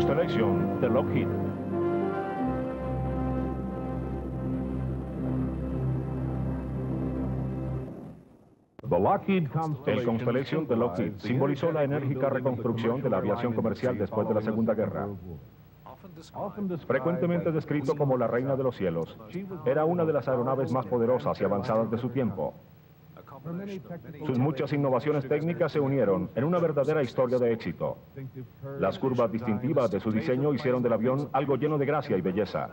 Constellation de Lockheed. El Constellation de Lockheed simbolizó la enérgica reconstrucción de la aviación comercial después de la Segunda Guerra. Frecuentemente descrito como la reina de los cielos, era una de las aeronaves más poderosas y avanzadas de su tiempo. Sus muchas innovaciones técnicas se unieron en una verdadera historia de éxito. Las curvas distintivas de su diseño hicieron del avión algo lleno de gracia y belleza,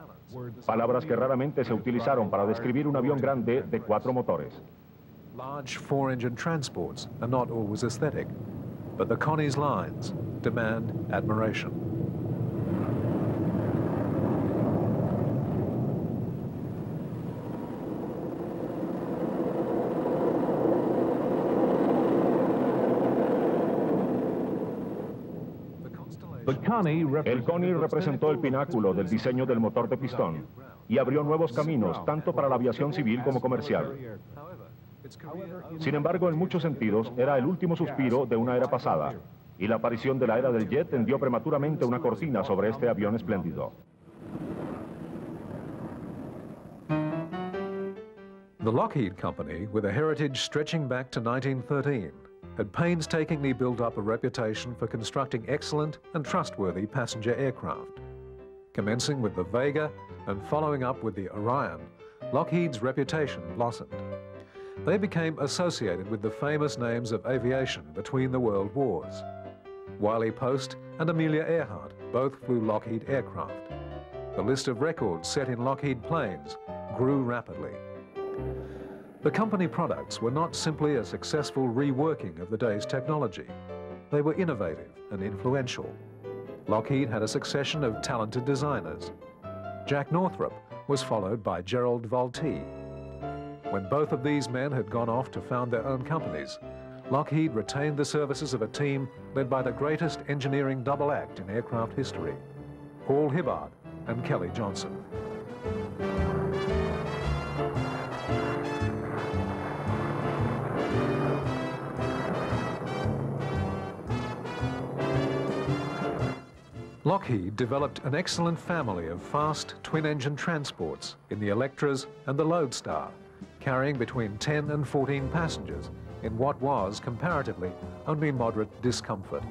palabras que raramente se utilizaron para describir un avión grande de 4 motores. Large 4-engine transports are not always aesthetic, but the Connie's lines demand admiration. El Connie representó el pináculo del diseño del motor de pistón y abrió nuevos caminos tanto para la aviación civil como comercial. Sin embargo, en muchos sentidos, era el último suspiro de una era pasada, y la aparición de la era del jet tendió prematuramente una cortina sobre este avión espléndido. The Lockheed Company, with a heritage stretching back to 1913, had painstakingly built up a reputation for constructing excellent and trustworthy passenger aircraft. Commencing with the Vega and following up with the Orion, Lockheed's reputation blossomed. They became associated with the famous names of aviation between the world wars. Wiley Post and Amelia Earhart both flew Lockheed aircraft. The list of records set in Lockheed planes grew rapidly. The company products were not simply a successful reworking of the day's technology. They were innovative and influential. Lockheed had a succession of talented designers. Jack Northrop was followed by Gerald Vultee. When both of these men had gone off to found their own companies, Lockheed retained the services of a team led by the greatest engineering double act in aircraft history, Paul Hibbard and Kelly Johnson. Lockheed developed an excellent family of fast twin-engine transports in the Electras and the Lodestar, carrying between 10 and 14 passengers in what was, comparatively, only moderate discomfort.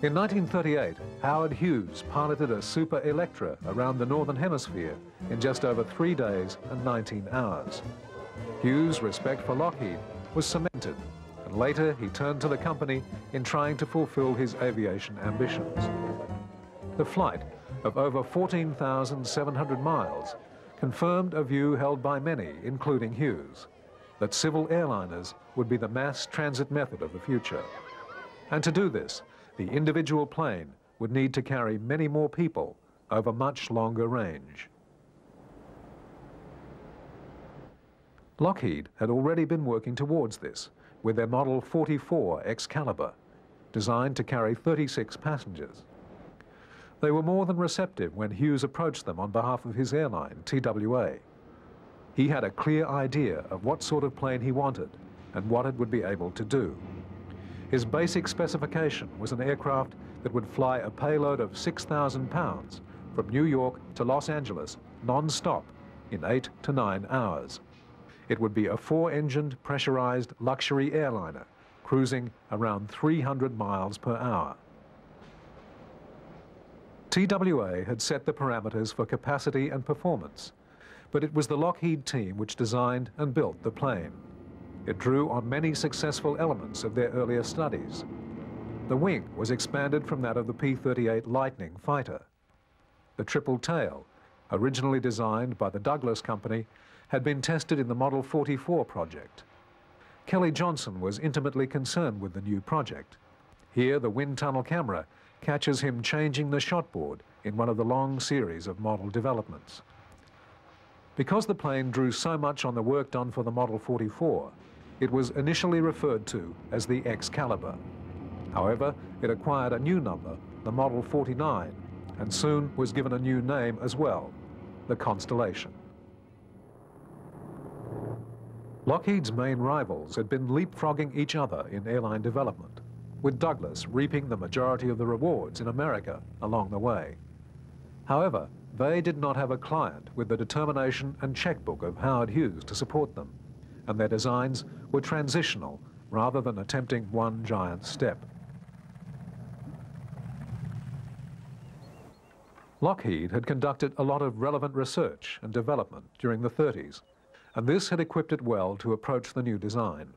In 1938, Howard Hughes piloted a Super Electra around the Northern Hemisphere in just over 3 days and 19 hours. Hughes' respect for Lockheed was cemented, and later he turned to the company in trying to fulfill his aviation ambitions. The flight of over 14,700 miles confirmed a view held by many, including Hughes, that civil airliners would be the mass transit method of the future. And to do this, the individual plane would need to carry many more people over much longer range. Lockheed had already been working towards this with their Model 44 Excalibur, designed to carry 36 passengers. They were more than receptive when Hughes approached them on behalf of his airline, TWA. He had a clear idea of what sort of plane he wanted and what it would be able to do. His basic specification was an aircraft that would fly a payload of 6,000 pounds from New York to Los Angeles non-stop in 8 to 9 hours. It would be a 4-engined pressurized luxury airliner cruising around 300 miles per hour. TWA had set the parameters for capacity and performance, but it was the Lockheed team which designed and built the plane. It drew on many successful elements of their earlier studies. The wing was expanded from that of the P-38 Lightning fighter. The triple tail, originally designed by the Douglas Company, had been tested in the Model 44 project. Kelly Johnson was intimately concerned with the new project. Here, the wind tunnel camera catches him changing the shotboard in one of the long series of model developments. Because the plane drew so much on the work done for the Model 44, it was initially referred to as the Excalibur. However, it acquired a new number, the Model 49, and soon was given a new name as well, the Constellation. Lockheed's main rivals had been leapfrogging each other in airline development. with Douglas reaping the majority of the rewards in America along the way. However, they did not have a client with the determination and checkbook of Howard Hughes to support them, and their designs were transitional rather than attempting one giant step. Lockheed had conducted a lot of relevant research and development during the 30s, and this had equipped it well to approach the new design.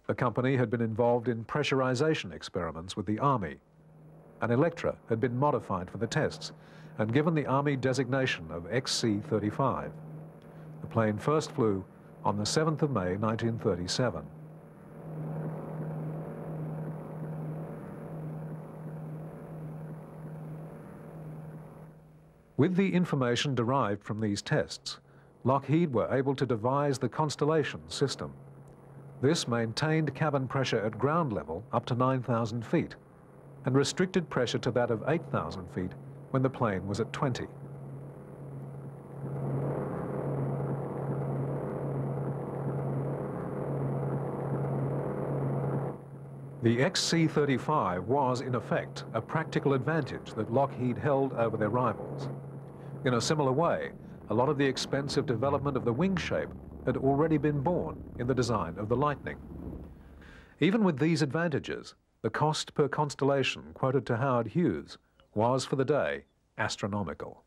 The company had been involved in pressurization experiments with the Army. An Electra had been modified for the tests and given the Army designation of XC-35. The plane first flew on the 7th of May, 1937. With the information derived from these tests, Lockheed were able to devise the Constellation system. This maintained cabin pressure at ground level up to 9,000 feet and restricted pressure to that of 8,000 feet when the plane was at 20. The XC-35 was, in effect, a practical advantage that Lockheed held over their rivals. In a similar way, a lot of the expensive development of the wing shape had already been born in the design of the Lightning. Even with these advantages, the cost per constellation quoted to Howard Hughes was, for the day, astronomical.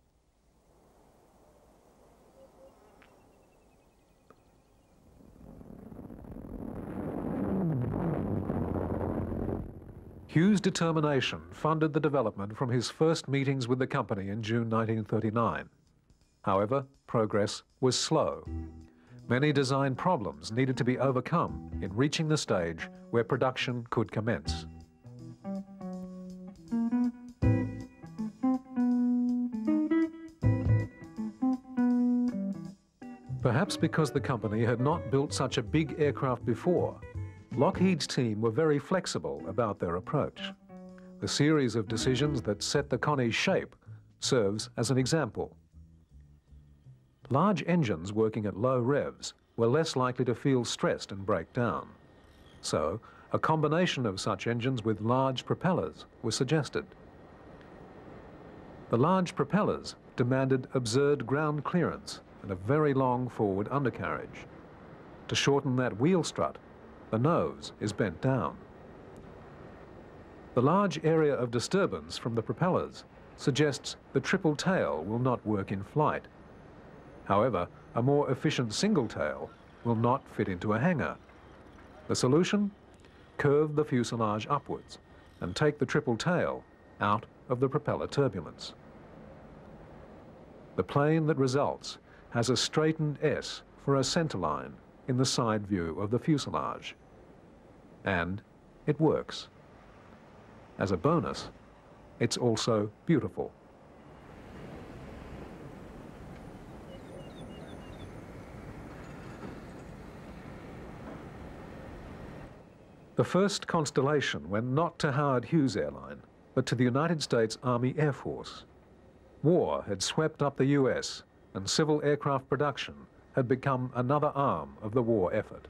Hughes' determination funded the development from his first meetings with the company in June 1939. However, progress was slow. Many design problems needed to be overcome in reaching the stage where production could commence. Perhaps because the company had not built such a big aircraft before, Lockheed's team were very flexible about their approach. The series of decisions that set the Connie's shape serves as an example. Large engines working at low revs were less likely to feel stressed and break down. So, a combination of such engines with large propellers was suggested. The large propellers demanded absurd ground clearance and a very long forward undercarriage. To shorten that wheel strut, the nose is bent down. The large area of disturbance from the propellers suggests the triple tail will not work in flight. However, a more efficient single tail will not fit into a hangar. The solution? Curve the fuselage upwards and take the triple tail out of the propeller turbulence. The plane that results has a straightened S for a centerline in the side view of the fuselage. And it works. As a bonus, it's also beautiful. The first Constellation went not to Howard Hughes Airline, but to the United States Army Air Force. War had swept up the US, and civil aircraft production had become another arm of the war effort.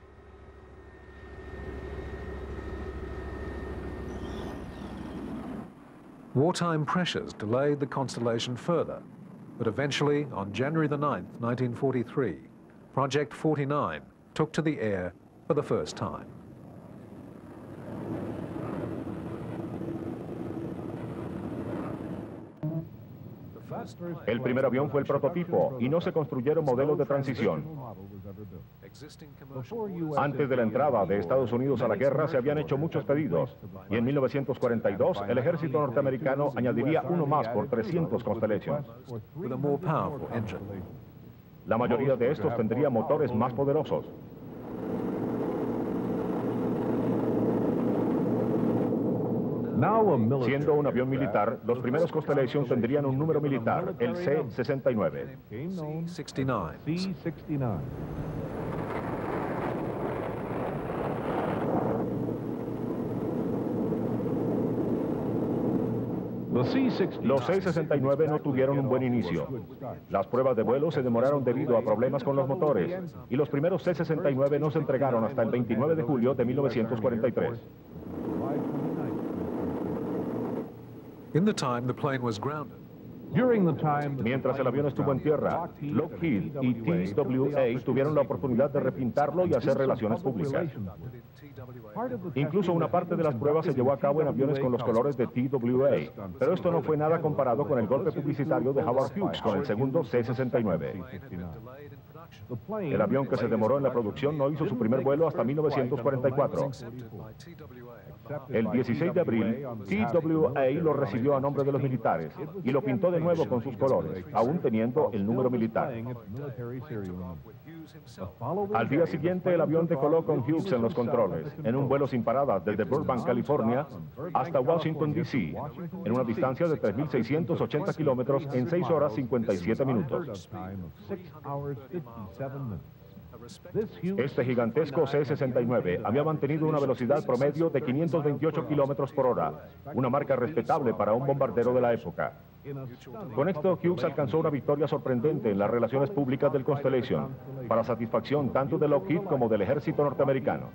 Wartime pressures delayed the Constellation further, but eventually, on January the 9th, 1943, Project 49 took to the air for the first time. El primer avión fue el prototipo y no se construyeron modelos de transición. Antes de la entrada de Estados Unidos a la guerra se habían hecho muchos pedidos y en 1942 el ejército norteamericano añadiría uno más por 300 Constellations. La mayoría de estos tendría motores más poderosos. Siendo un avión militar, los primeros Constellation tendrían un número militar, el C-69. Los C-69 no tuvieron un buen inicio. Las pruebas de vuelo se demoraron debido a problemas con los motores, y los primeros C-69 no se entregaron hasta el 29 de julio de 1943. In the time the plane was grounded, Mientras el avión estuvo en tierra, Lockheed y TWA tuvieron la oportunidad de repintarlo y hacer relaciones públicas. Incluso una parte de las pruebas se llevó a cabo en aviones con los colores de TWA, pero esto no fue nada comparado con el golpe publicitario de Howard Hughes con el segundo C-69. El avión que se demoró en la producción no hizo su primer vuelo hasta 1944. El 16 de abril, TWA lo recibió a nombre de los militares y lo pintó de nuevo con sus colores, aún teniendo el número militar. Al día siguiente, el avión decoló con Hughes en los controles, en un vuelo sin parada desde Burbank, California, hasta Washington, D.C., en una distancia de 3.680 kilómetros en 6 horas 57 minutos. Este gigantesco C-69 había mantenido una velocidad promedio de 528 kilómetros por hora, una marca respetable para un bombardero de la época. Con esto, Hughes alcanzó una victoria sorprendente en las relaciones públicas del Constellation, para satisfacción tanto de Lockheed como del ejército norteamericano.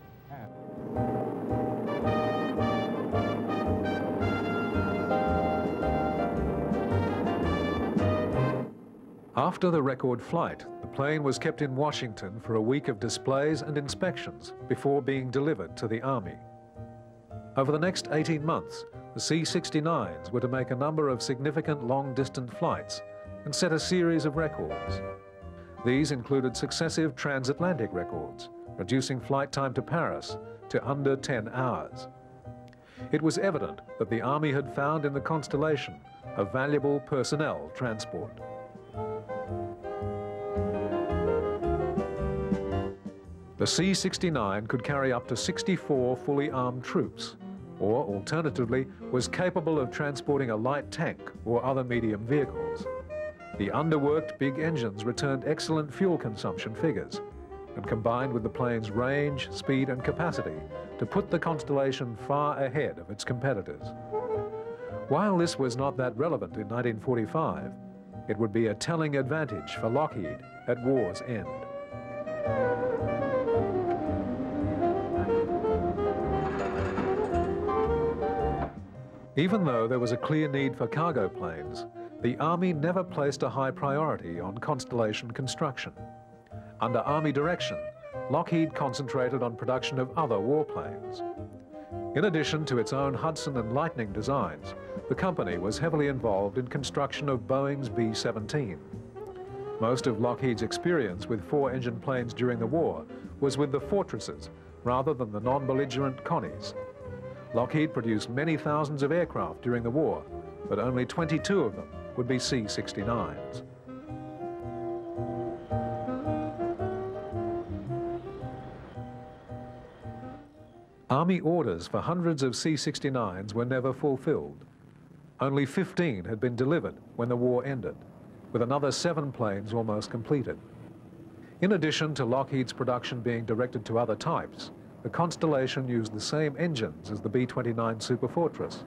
After the record flight, the plane was kept in Washington for a week of displays and inspections before being delivered to the Army. Over the next 18 months, the C-69s were to make a number of significant long-distance flights and set a series of records. These included successive transatlantic records, reducing flight time to Paris to under 10 hours. It was evident that the Army had found in the Constellation a valuable personnel transport. The C-69 could carry up to 64 fully armed troops, or alternatively was capable of transporting a light tank or other medium vehicles. The underworked big engines returned excellent fuel consumption figures, and combined with the plane's range, speed and capacity to put the Constellation far ahead of its competitors. While this was not that relevant in 1945, it would be a telling advantage for Lockheed at war's end. Even though there was a clear need for cargo planes, the Army never placed a high priority on Constellation construction. Under Army direction, Lockheed concentrated on production of other warplanes. In addition to its own Hudson and Lightning designs, the company was heavily involved in construction of Boeing's B-17. Most of Lockheed's experience with four-engine planes during the war was with the Fortresses rather than the non-belligerent Connies. Lockheed produced many thousands of aircraft during the war, but only 22 of them would be C-69s. Army orders for hundreds of C-69s were never fulfilled. Only 15 had been delivered when the war ended, with another 7 planes almost completed. In addition to Lockheed's production being directed to other types, the Constellation used the same engines as the B-29 Superfortress,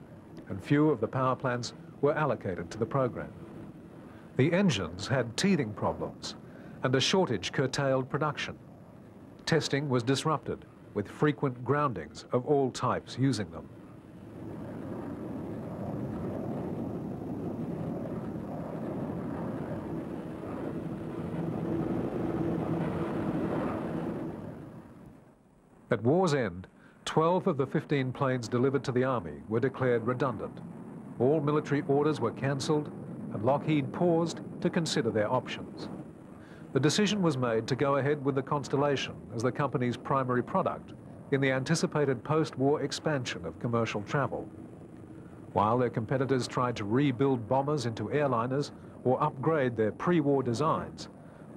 and few of the power plants were allocated to the program. The engines had teething problems, and a shortage curtailed production. Testing was disrupted, with frequent groundings of all types using them. At war's end, 12 of the 15 planes delivered to the Army were declared redundant. All military orders were cancelled, and Lockheed paused to consider their options. The decision was made to go ahead with the Constellation as the company's primary product in the anticipated post-war expansion of commercial travel. While their competitors tried to rebuild bombers into airliners or upgrade their pre-war designs,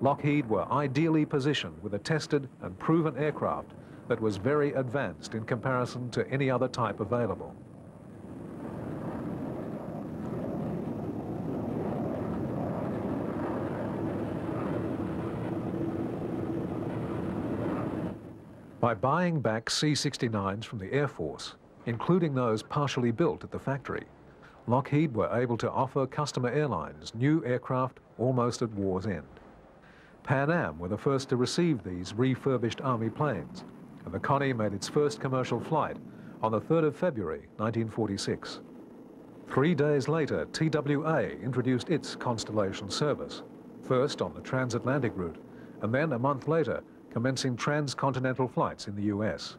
Lockheed were ideally positioned with a tested and proven aircraft that was very advanced in comparison to any other type available. By buying back C-69s from the Air Force, including those partially built at the factory, Lockheed were able to offer customer airlines new aircraft almost at war's end. Pan Am were the first to receive these refurbished Army planes, and the Connie made its first commercial flight on the 3rd of February, 1946. 3 days later, TWA introduced its Constellation service, first on the transatlantic route, and then a month later, commencing transcontinental flights in the US.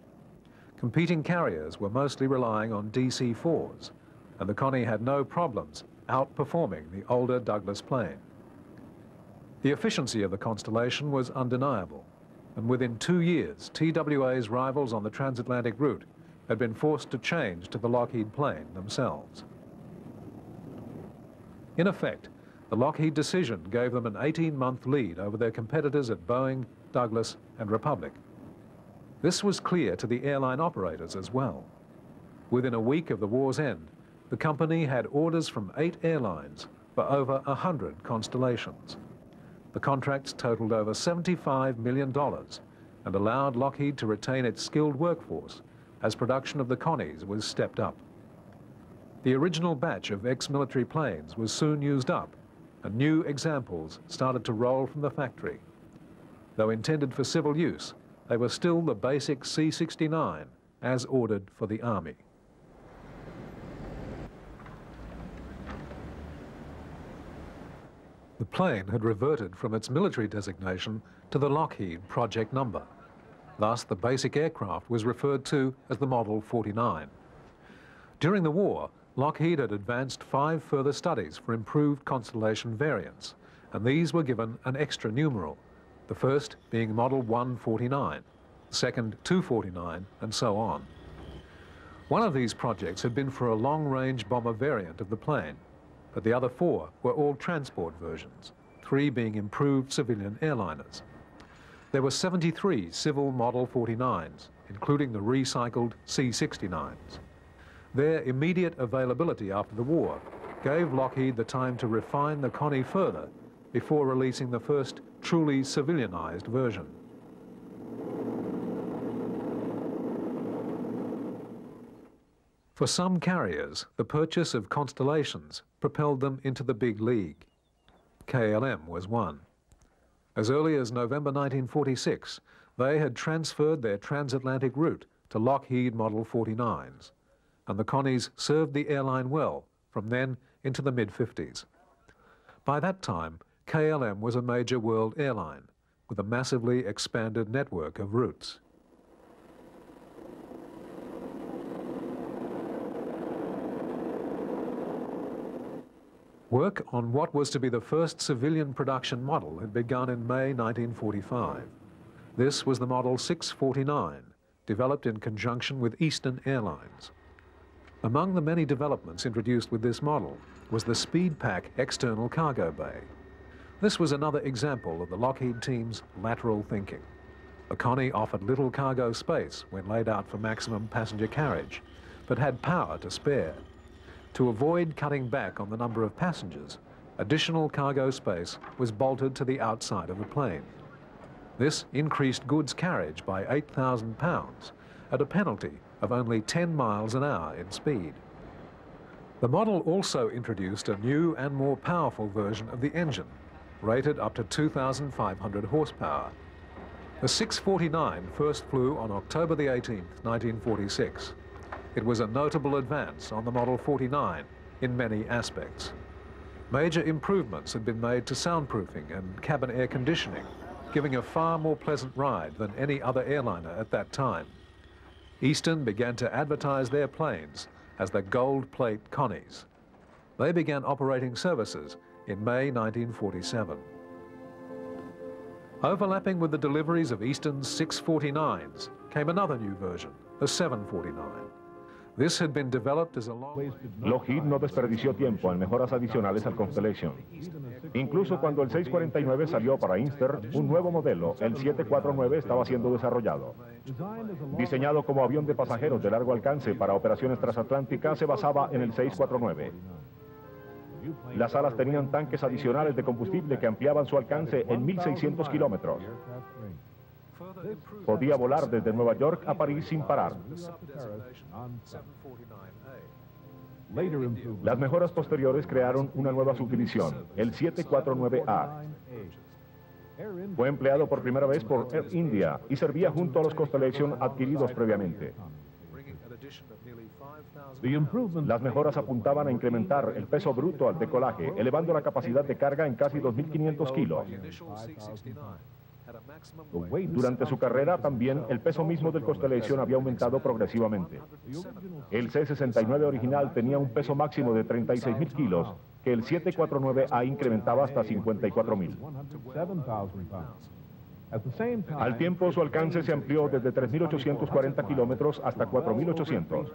Competing carriers were mostly relying on DC-4s, and the Connie had no problems outperforming the older Douglas plane. The efficiency of the Constellation was undeniable, and within 2 years, TWA's rivals on the transatlantic route had been forced to change to the Lockheed plane themselves. In effect, the Lockheed decision gave them an 18-month lead over their competitors at Boeing, Douglas, and Republic. This was clear to the airline operators as well. Within a week of the war's end, the company had orders from 8 airlines for over 100 Constellations. The contracts totaled over $75 million and allowed Lockheed to retain its skilled workforce as production of the Connies was stepped up. The original batch of ex-military planes was soon used up, and new examples started to roll from the factory. Though intended for civil use, they were still the basic C-69 as ordered for the Army. The plane had reverted from its military designation to the Lockheed project number. Thus, the basic aircraft was referred to as the Model 49. During the war, Lockheed had advanced 5 further studies for improved Constellation variants, and these were given an extra numeral, the first being Model 149, the second 249, and so on. One of these projects had been for a long-range bomber variant of the plane, but the other 4 were all transport versions, 3 being improved civilian airliners. There were 73 civil Model 49s, including the recycled C-69s. Their immediate availability after the war gave Lockheed the time to refine the Connie further before releasing the first truly civilianized version. For some carriers, the purchase of Constellations propelled them into the big league. KLM was one. As early as November 1946, they had transferred their transatlantic route to Lockheed Model 49s, and the Connies served the airline well from then into the mid-50s. By that time, KLM was a major world airline with a massively expanded network of routes. Work on what was to be the first civilian production model had begun in May 1945. This was the Model 649, developed in conjunction with Eastern Airlines. Among the many developments introduced with this model was the SpeedPack external cargo bay. This was another example of the Lockheed team's lateral thinking. The Connie offered little cargo space when laid out for maximum passenger carriage, but had power to spare. To avoid cutting back on the number of passengers, additional cargo space was bolted to the outside of the plane. This increased goods carriage by 8,000 pounds at a penalty of only 10 miles an hour in speed. The model also introduced a new and more powerful version of the engine, rated up to 2,500 horsepower. The 649 first flew on October the 18th, 1946. It was a notable advance on the Model 49 in many aspects. Major improvements had been made to soundproofing and cabin air conditioning, giving a far more pleasant ride than any other airliner at that time. Eastern began to advertise their planes as the gold plate Connies. They began operating services in May 1947. Overlapping with the deliveries of Eastern's 649s came another new version, the 749. This had been developed as a Lockheed no desperdició tiempo en mejoras adicionales al Constellation. Incluso cuando el 649 salió para Eastern, un nuevo modelo, el 749, estaba siendo desarrollado. Diseñado como avión de pasajeros de largo alcance para operaciones transatlánticas, se basaba en el 649. Las alas tenían tanques adicionales de combustible que ampliaban su alcance en 1.600 kilómetros. Podía volar desde Nueva York a París sin parar. Las mejoras posteriores crearon una nueva subdivisión, el 749A. Fue empleado por primera vez por Air India y servía junto a los Constellation adquiridos previamente. Las mejoras apuntaban a incrementar el peso bruto al decolaje, elevando la capacidad de carga en casi 2.500 kilos. Durante su carrera también el peso mismo del Constellation había aumentado progresivamente. El C-69 original tenía un peso máximo de 36.000 kilos, que el 749A incrementaba hasta 54.000. Al tiempo, su alcance se amplió desde 3.840 kilómetros hasta 4.800.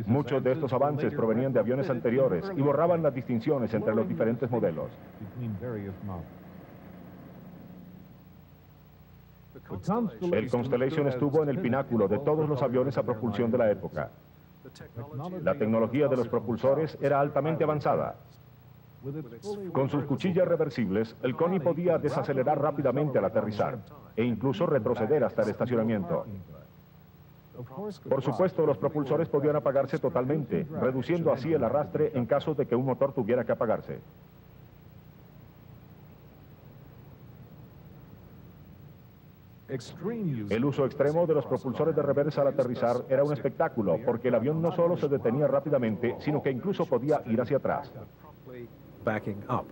Muchos de estos avances provenían de aviones anteriores y borraban las distinciones entre los diferentes modelos. El Constellation estuvo en el pináculo de todos los aviones a propulsión de la época. La tecnología de los propulsores era altamente avanzada. Con sus cuchillas reversibles, el Connie podía desacelerar rápidamente al aterrizar e incluso retroceder hasta el estacionamiento. Por supuesto, los propulsores podían apagarse totalmente, reduciendo así el arrastre en caso de que un motor tuviera que apagarse. El uso extremo de los propulsores de reversa al aterrizar era un espectáculo, porque el avión no solo se detenía rápidamente, sino que incluso podía ir hacia atrás. Backing up.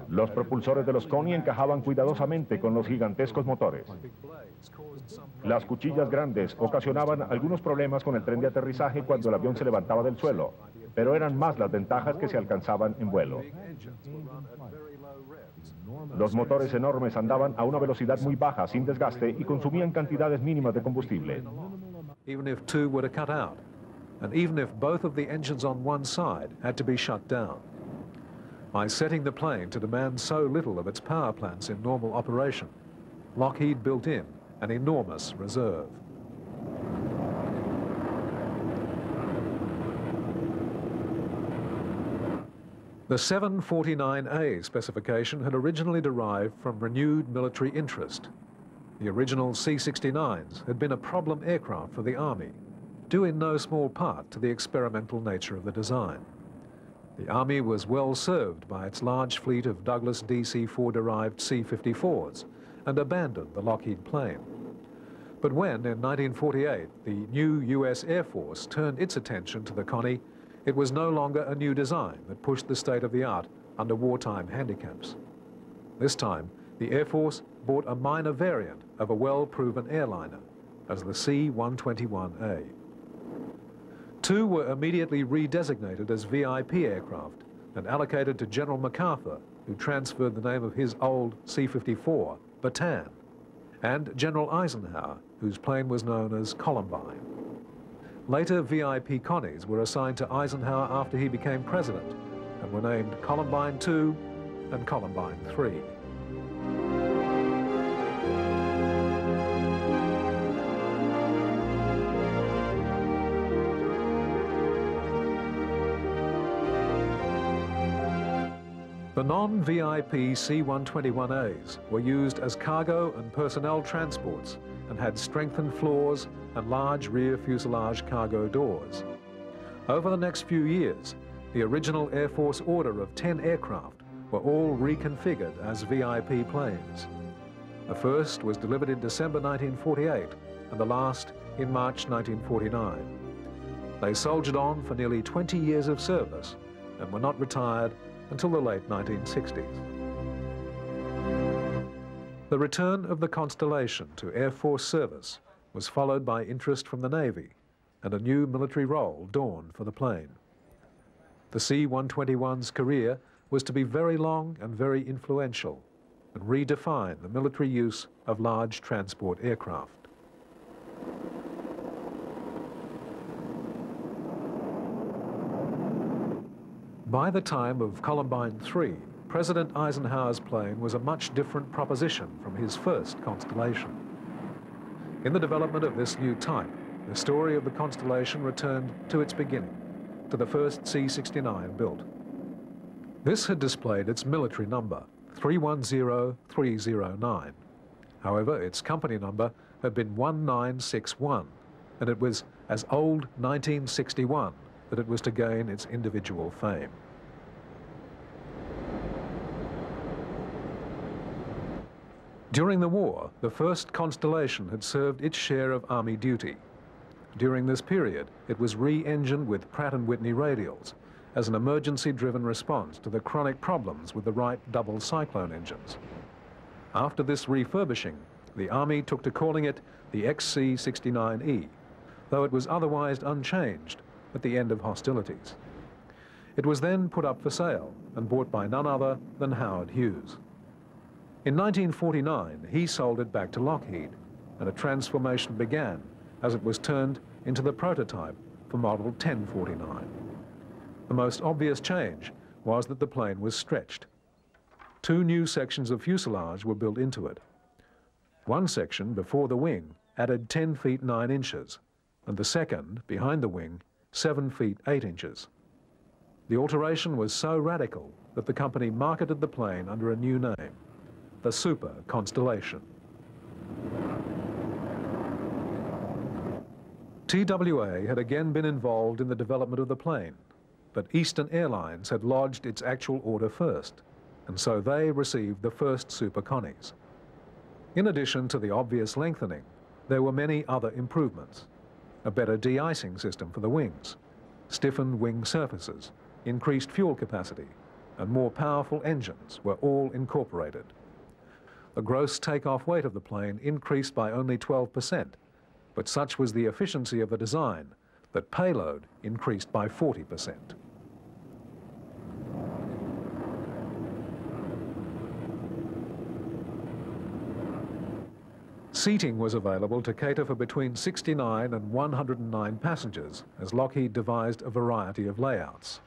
Los propulsores de los Connie encajaban cuidadosamente con los gigantescos motores. Las cuchillas grandes ocasionaban algunos problemas con el tren de aterrizaje cuando el avión se levantaba del suelo, pero eran más las ventajas que se alcanzaban en vuelo. Los motores enormes andaban a una velocidad muy baja, sin desgaste, y consumían cantidades mínimas de combustible. Even if two were to cut out, and even if both of the engines on one side had to be shut down. By setting the plane to demand so little of its power plants in normal operation, Lockheed built in an enormous reserve. The 749A specification had originally derived from renewed military interest. The original C-69s had been a problem aircraft for the Army, due in no small part to the experimental nature of the design. The Army was well served by its large fleet of Douglas DC-4-derived C-54s and abandoned the Lockheed plane. But when, in 1948, the new US Air Force turned its attention to the Connie, it was no longer a new design that pushed the state-of-the-art under wartime handicaps. This time, the Air Force bought a minor variant of a well-proven airliner as the C-121A. Two were immediately redesignated as VIP aircraft and allocated to General MacArthur, who transferred the name of his old C-54, Bataan, and General Eisenhower, whose plane was known as Columbine. Later VIP Connies were assigned to Eisenhower after he became president and were named Columbine II and Columbine III. The non-VIP C-121As were used as cargo and personnel transports and had strengthened floors and large rear fuselage cargo doors. Over the next few years, the original Air Force order of 10 aircraft were all reconfigured as VIP planes. The first was delivered in December 1948 and the last in March 1949. They soldiered on for nearly 20 years of service and were not retired until the late 1960s. The return of the Constellation to Air Force service was followed by interest from the Navy, and a new military role dawned for the plane. The C-121's career was to be very long and very influential, and redefine the military use of large transport aircraft. By the time of Columbine III, President Eisenhower's plane was a much different proposition from his first Constellation. In the development of this new type, the story of the Constellation returned to its beginning, to the first C-69 built. This had displayed its military number, 310309. However, its company number had been 1961, and it was as old 1961 that it was to gain its individual fame. During the war, the first Constellation had served its share of Army duty. During this period, it was re-engined with Pratt & Whitney radials as an emergency-driven response to the chronic problems with the Wright double cyclone engines. After this refurbishing, the Army took to calling it the XC-69E, though it was otherwise unchanged at the end of hostilities. It was then put up for sale and bought by none other than Howard Hughes. In 1949, he sold it back to Lockheed, and a transformation began as it was turned into the prototype for Model 1049. The most obvious change was that the plane was stretched. 2 new sections of fuselage were built into it. One section before the wing added 10 feet 9 inches, and the second, behind the wing, 7 feet 8 inches. The alteration was so radical that the company marketed the plane under a new name, the Super Constellation. TWA had again been involved in the development of the plane, but Eastern Airlines had lodged its actual order first, and so they received the first Super Connies. In addition to the obvious lengthening, there were many other improvements. A better de-icing system for the wings, stiffened wing surfaces, increased fuel capacity, and more powerful engines were all incorporated. The gross takeoff weight of the plane increased by only 12%, but such was the efficiency of the design that payload increased by 40%. Seating was available to cater for between 69 and 109 passengers, as Lockheed devised a variety of layouts.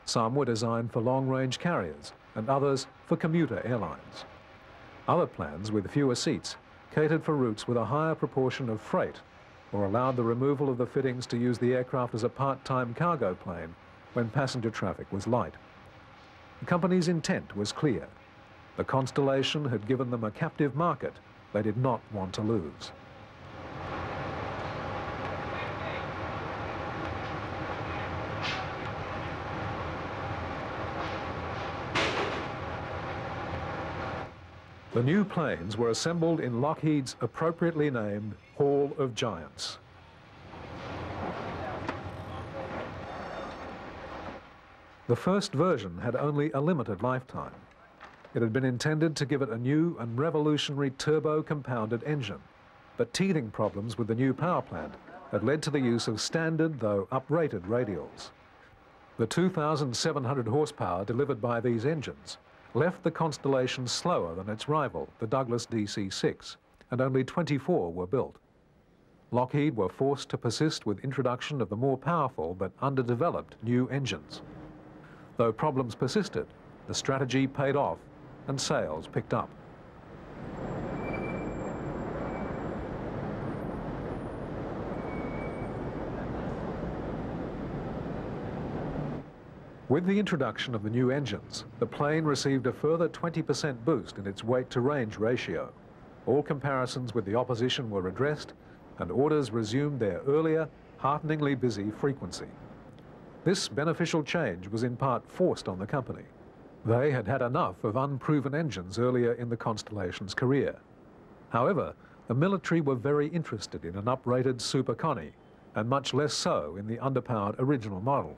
Some were designed for long-range carriers and others for commuter airlines. Other plans with fewer seats catered for routes with a higher proportion of freight or allowed the removal of the fittings to use the aircraft as a part-time cargo plane when passenger traffic was light. The company's intent was clear. The Constellation had given them a captive market they did not want to lose. The new planes were assembled in Lockheed's appropriately named Hall of Giants. The first version had only a limited lifetime. It had been intended to give it a new and revolutionary turbo-compounded engine, but teething problems with the new power plant had led to the use of standard, though uprated, radials. The 2,700 horsepower delivered by these engines left the Constellation slower than its rival, the Douglas DC-6, and only 24 were built. Lockheed were forced to persist with introduction of the more powerful but underdeveloped new engines. Though problems persisted, the strategy paid off and sales picked up. With the introduction of the new engines, the plane received a further 20% boost in its weight-to-range ratio. All comparisons with the opposition were redressed, and orders resumed their earlier, hearteningly busy frequency. This beneficial change was in part forced on the company. They had had enough of unproven engines earlier in the Constellation's career. However, the military were very interested in an uprated Super Connie, and much less so in the underpowered original model.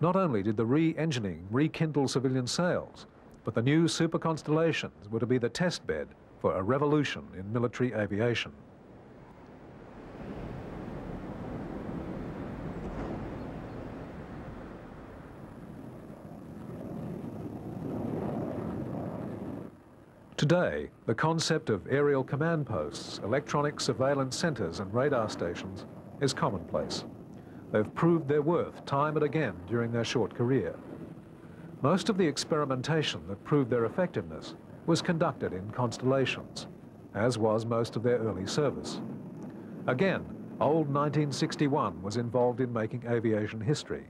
Not only did the re-engineering rekindle civilian sales, but the new Super Constellations were to be the test bed for a revolution in military aviation. Today, the concept of aerial command posts, electronic surveillance centers and radar stations is commonplace. They've proved their worth time and again during their short career. Most of the experimentation that proved their effectiveness was conducted in Constellations, as was most of their early service. Again, old 1961 was involved in making aviation history,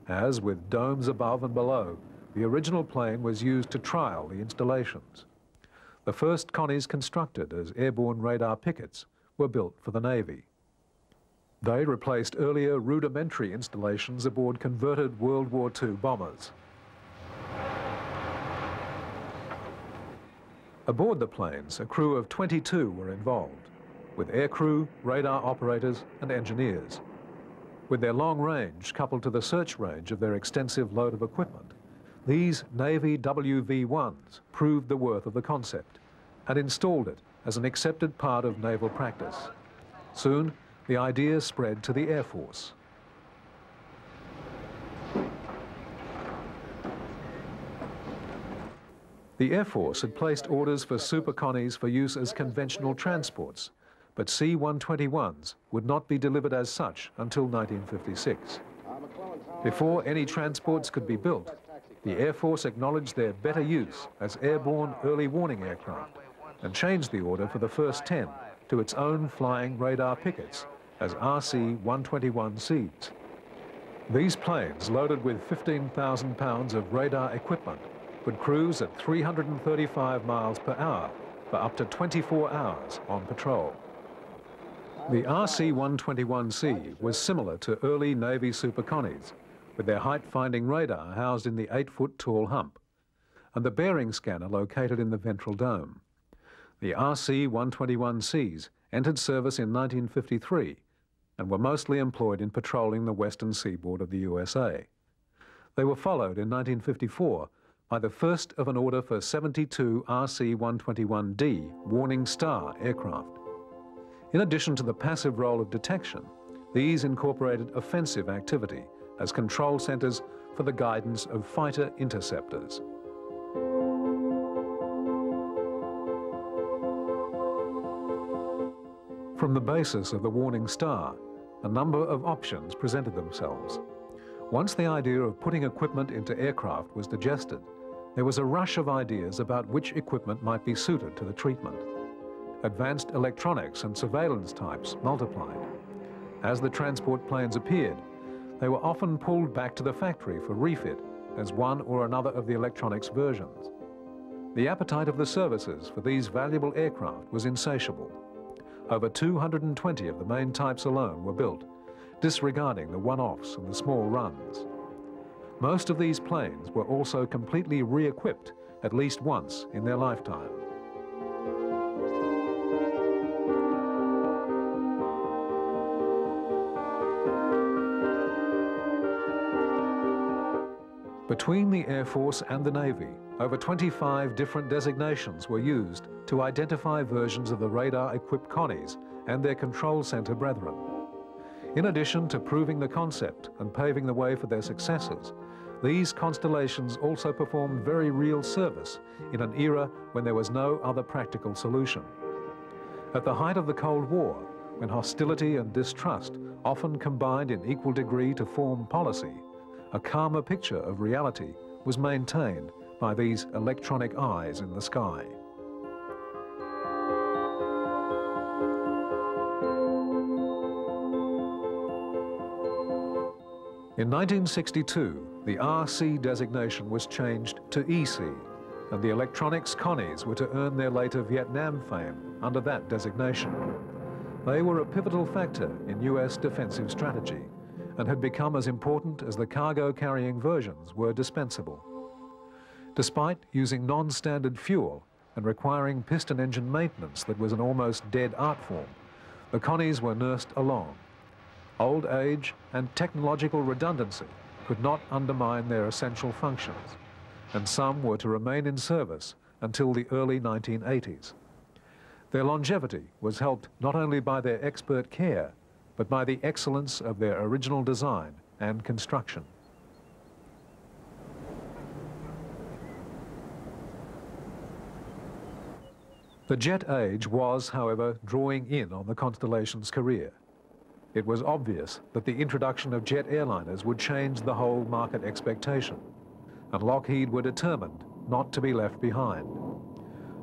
as with domes above and below, the original plane was used to trial the installations. The first Connies constructed as airborne radar pickets were built for the Navy. They replaced earlier rudimentary installations aboard converted World War II bombers. Aboard the planes, a crew of 22 were involved, with aircrew, radar operators and engineers. With their long range coupled to the search range of their extensive load of equipment, these Navy WV-1s proved the worth of the concept and installed it as an accepted part of naval practice. Soon, the idea spread to the Air Force. The Air Force had placed orders for Super Connies for use as conventional transports, but C-121s would not be delivered as such until 1956. Before any transports could be built, the Air Force acknowledged their better use as airborne early warning aircraft and changed the order for the first 10 to its own flying radar pickets as RC-121Cs. These planes, loaded with 15,000 pounds of radar equipment, would cruise at 335 miles per hour for up to 24 hours on patrol. The RC-121C was similar to early Navy Super Connies, with their height-finding radar housed in the 8-foot-tall hump, and the bearing scanner located in the ventral dome. The RC-121Cs entered service in 1953 and were mostly employed in patrolling the western seaboard of the USA. They were followed in 1954 by the first of an order for 72 RC-121D Warning Star aircraft. In addition to the passive role of detection, these incorporated offensive activity as control centers for the guidance of fighter interceptors. From the basis of the Warning Star, a number of options presented themselves. Once the idea of putting equipment into aircraft was digested, there was a rush of ideas about which equipment might be suited to the treatment. Advanced electronics and surveillance types multiplied. As the transport planes appeared, they were often pulled back to the factory for refit as one or another of the electronics versions. The appetite of the services for these valuable aircraft was insatiable. Over 220 of the main types alone were built, disregarding the one-offs and the small runs. Most of these planes were also completely re-equipped at least once in their lifetime. Between the Air Force and the Navy, over 25 different designations were used to identify versions of the radar-equipped Connies and their control center brethren. In addition to proving the concept and paving the way for their successors, these constellations also performed very real service in an era when there was no other practical solution. At the height of the Cold War, when hostility and distrust often combined in equal degree to form policy, a calmer picture of reality was maintained by these electronic eyes in the sky. In 1962, the RC designation was changed to EC, and the electronics Connies were to earn their later Vietnam fame under that designation. They were a pivotal factor in US defensive strategy and had become as important as the cargo-carrying versions were dispensable. Despite using non-standard fuel and requiring piston engine maintenance that was an almost dead art form, the Connies were nursed along. Old age and technological redundancy could not undermine their essential functions, and some were to remain in service until the early 1980s. Their longevity was helped not only by their expert care, but by the excellence of their original design and construction. The jet age was, however, drawing in on the Constellation's career. It was obvious that the introduction of jet airliners would change the whole market expectation, and Lockheed were determined not to be left behind.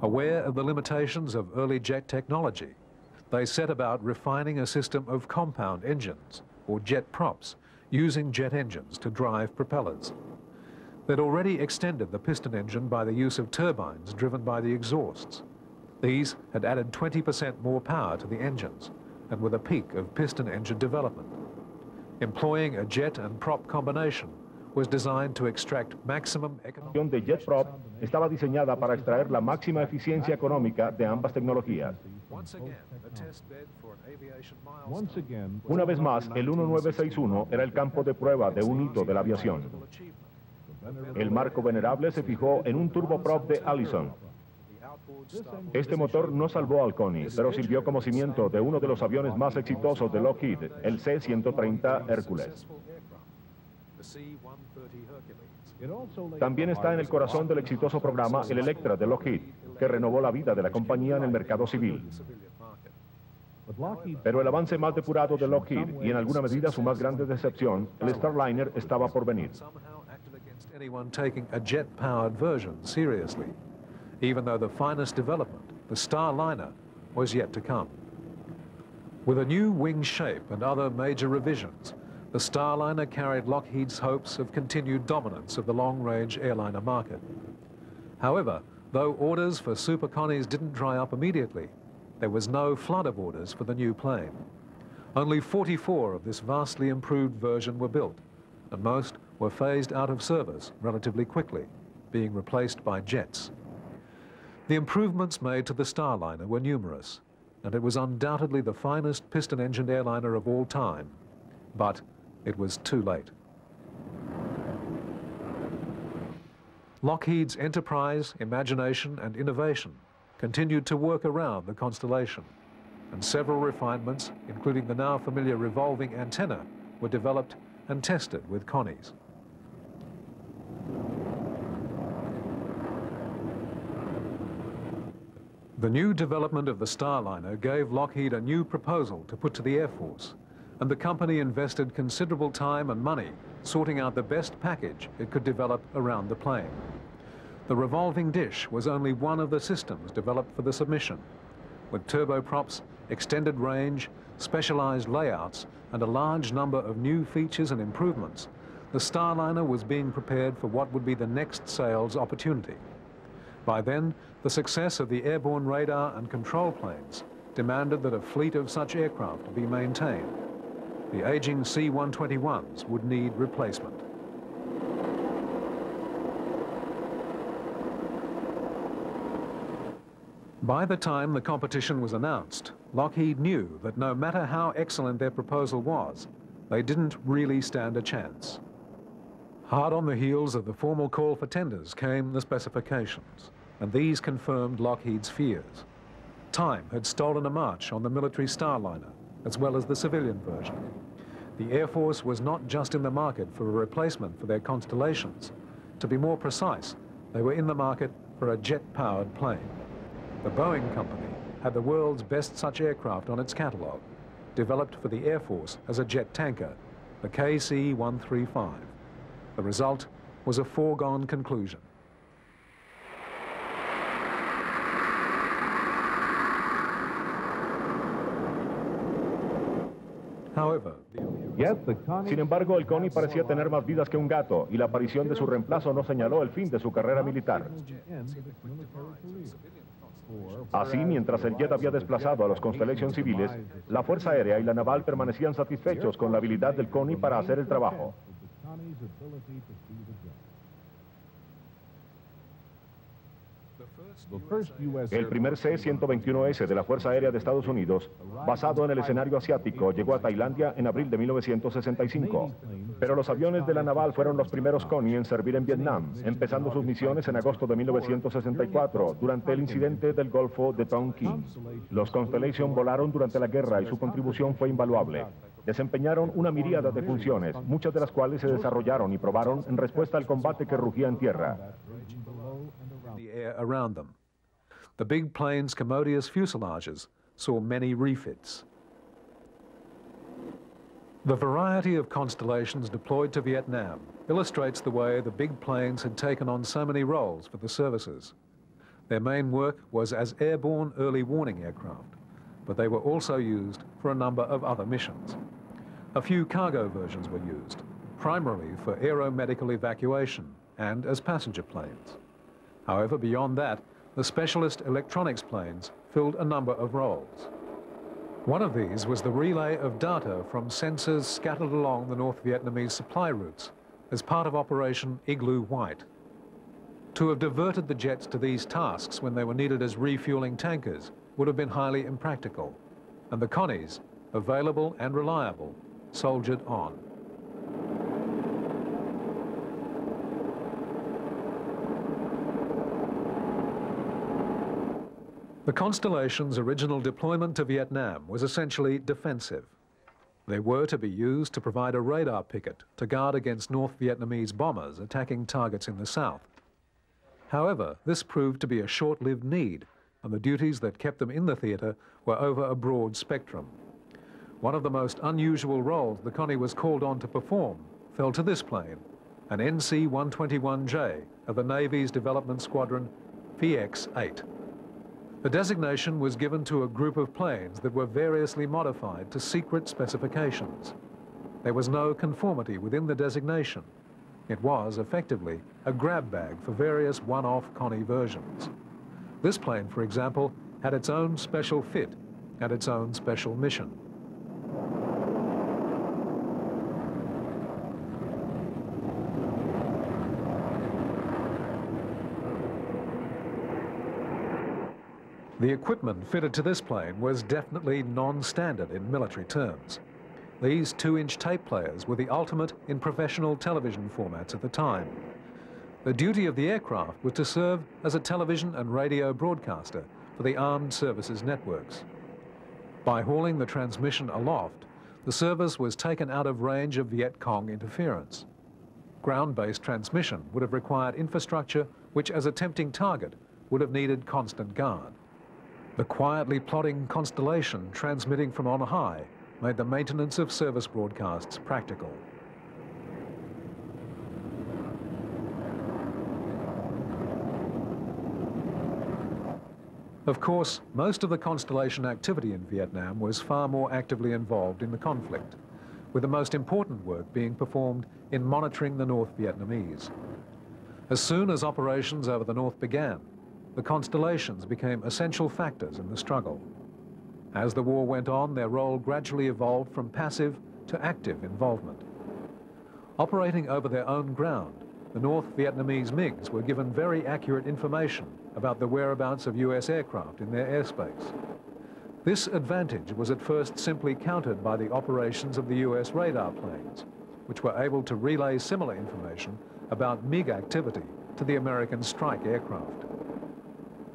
Aware of the limitations of early jet technology, they set about refining a system of compound engines, or jet props, using jet engines to drive propellers. They'd already extended the piston engine by the use of turbines driven by the exhausts. These had added 20% more power to the engines, and with a peak of piston engine development. Employing a jet and prop combination was designed to extract maximum economic... La de jet prop estaba diseñada para extraer la máxima eficiencia económica de ambas tecnologías. Una vez más, el 1961 era el campo de prueba de un hito de la aviación. El marco venerable se fijó en un turboprop de Allison. Este motor no salvó al Connie, pero sirvió como cimiento de uno de los aviones más exitosos de Lockheed, el C-130 Hércules. También está en el corazón del exitoso programa el Electra de Lockheed, que renovó la vida de la compañía en el mercado civil. Pero el avance más depurado de Lockheed, y en alguna medida su más grande decepción, el Starliner, estaba por venir. Anyone taking a jet-powered version seriously, even though the finest development, the Starliner, was yet to come. With a new wing shape and other major revisions, the Starliner carried Lockheed's hopes of continued dominance of the long-range airliner market. However, though orders for Super Connies didn't dry up immediately, there was no flood of orders for the new plane. Only 44 of this vastly improved version were built, and most were phased out of service relatively quickly, being replaced by jets. The improvements made to the Starliner were numerous, and it was undoubtedly the finest piston-engined airliner of all time. But it was too late. Lockheed's enterprise, imagination, and innovation continued to work around the Constellation, and several refinements, including the now familiar revolving antenna, were developed and tested with Connies. The new development of the Starliner gave Lockheed a new proposal to put to the Air Force, and the company invested considerable time and money sorting out the best package it could develop around the plane. The revolving dish was only one of the systems developed for the submission. With turboprops, extended range, specialized layouts, and a large number of new features and improvements, the Starliner was being prepared for what would be the next sales opportunity. By then, the success of the airborne radar and control planes demanded that a fleet of such aircraft be maintained. The aging C-121s would need replacement. By the time the competition was announced, Lockheed knew that no matter how excellent their proposal was, they didn't really stand a chance. Hard on the heels of the formal call for tenders came the specifications, and these confirmed Lockheed's fears. Time had stolen a march on the military Starliner, as well as the civilian version. The Air Force was not just in the market for a replacement for their Constellations. To be more precise, they were in the market for a jet-powered plane. The Boeing company had the world's best such aircraft on its catalogue, developed for the Air Force as a jet tanker, the KC-135. The result was a foregone conclusion. However, sin embargo, el Connie parecía tener más vidas que un gato, y la aparición de su reemplazo no señaló el fin de su carrera militar. Así, mientras el jet había desplazado a los Constellation civiles, la Fuerza Aérea y la Naval permanecían satisfechos con la habilidad del Connie para hacer el trabajo. El primer C-121S de la Fuerza Aérea de Estados Unidos, basado en el escenario asiático, llegó a Tailandia en abril de 1965. Pero los aviones de la Naval fueron los primeros Connie en servir en Vietnam, empezando sus misiones en agosto de 1964, durante el incidente del Golfo de Tonkin. Los Constellation volaron durante la guerra y su contribución fue invaluable. Desempeñaron una miríada de funciones, muchas de las cuales se desarrollaron y probaron en respuesta al combate que rugía en tierra. Around them. The big plane's commodious fuselages saw many refits. The variety of Constellations deployed to Vietnam illustrates the way the big planes had taken on so many roles for the services. Their main work was as airborne early warning aircraft, but they were also used for a number of other missions. A few cargo versions were used, primarily for aeromedical evacuation and as passenger planes. However, beyond that, the specialist electronics planes filled a number of roles. One of these was the relay of data from sensors scattered along the North Vietnamese supply routes as part of Operation Igloo White. To have diverted the jets to these tasks when they were needed as refueling tankers would have been highly impractical, and the Connies, available and reliable, soldiered on. The Constellation's original deployment to Vietnam was essentially defensive. They were to be used to provide a radar picket to guard against North Vietnamese bombers attacking targets in the south. However, this proved to be a short-lived need, and the duties that kept them in the theatre were over a broad spectrum. One of the most unusual roles the Connie was called on to perform fell to this plane, an NC-121J of the Navy's Development Squadron VX-8. The designation was given to a group of planes that were variously modified to secret specifications. There was no conformity within the designation. It was, effectively, a grab bag for various one-off Connie versions. This plane, for example, had its own special fit and its own special mission. The equipment fitted to this plane was definitely non-standard in military terms. These 2-inch tape players were the ultimate in professional television formats at the time. The duty of the aircraft was to serve as a television and radio broadcaster for the armed services networks. By hauling the transmission aloft, the service was taken out of range of Viet Cong interference. Ground-based transmission would have required infrastructure which, as a tempting target, would have needed constant guard. The quietly plodding Constellation transmitting from on high made the maintenance of service broadcasts practical. Of course, most of the Constellation activity in Vietnam was far more actively involved in the conflict, with the most important work being performed in monitoring the North Vietnamese. As soon as operations over the North began, the Constellations became essential factors in the struggle. As the war went on, their role gradually evolved from passive to active involvement. Operating over their own ground, the North Vietnamese MiGs were given very accurate information about the whereabouts of US aircraft in their airspace. This advantage was at first simply countered by the operations of the US radar planes, which were able to relay similar information about MiG activity to the American strike aircraft.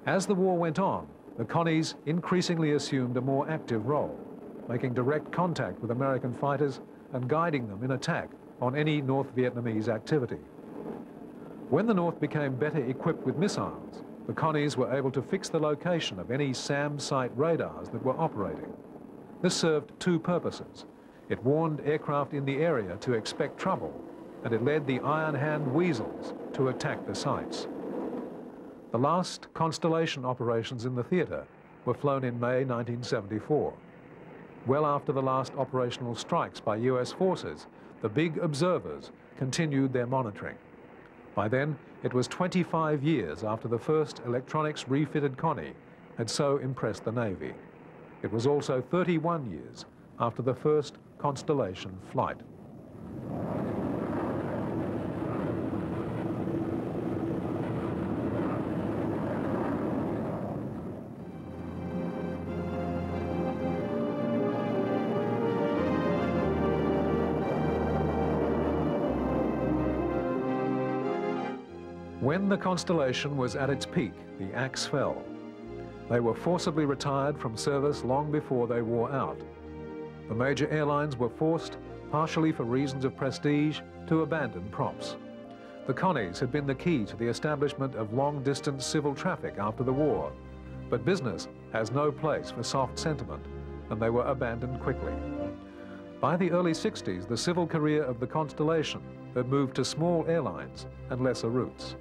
As the war went on, the Connies increasingly assumed a more active role, making direct contact with American fighters and guiding them in attack on any North Vietnamese activity. When the North became better equipped with missiles, the Connies were able to fix the location of any SAM site radars that were operating. This served two purposes. It warned aircraft in the area to expect trouble, and it led the Iron Hand Weasels to attack the sites. The last Constellation operations in the theatre were flown in May 1974. Well after the last operational strikes by US forces, the big observers continued their monitoring. By then, it was 25 years after the first electronics refitted Connie had so impressed the Navy. It was also 31 years after the first Constellation flight. When the Constellation was at its peak, the axe fell. They were forcibly retired from service long before they wore out. The major airlines were forced, partially for reasons of prestige, to abandon props. The Connies had been the key to the establishment of long-distance civil traffic after the war, but business has no place for soft sentiment, and they were abandoned quickly. By the early 60s, the civil career of the Constellation had moved to small airlines and lesser routes.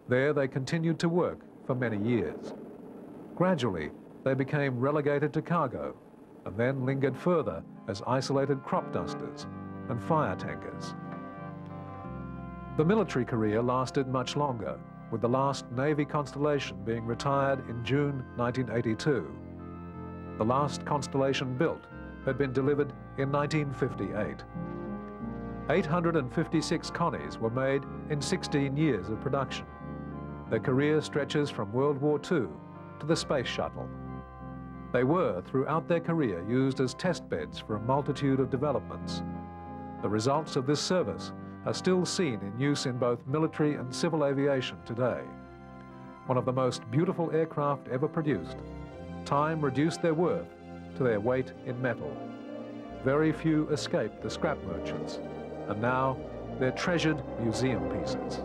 There they continued to work for many years. Gradually, they became relegated to cargo, and then lingered further as isolated crop dusters and fire tankers. The military career lasted much longer, with the last Navy Constellation being retired in June 1982. The last Constellation built had been delivered in 1958. 856 Connies were made in 16 years of production. Their career stretches from World War II to the Space Shuttle. They were, throughout their career, used as test beds for a multitude of developments. The results of this service are still seen in use in both military and civil aviation today. One of the most beautiful aircraft ever produced, time reduced their worth to their weight in metal. Very few escaped the scrap merchants, and now they're treasured museum pieces.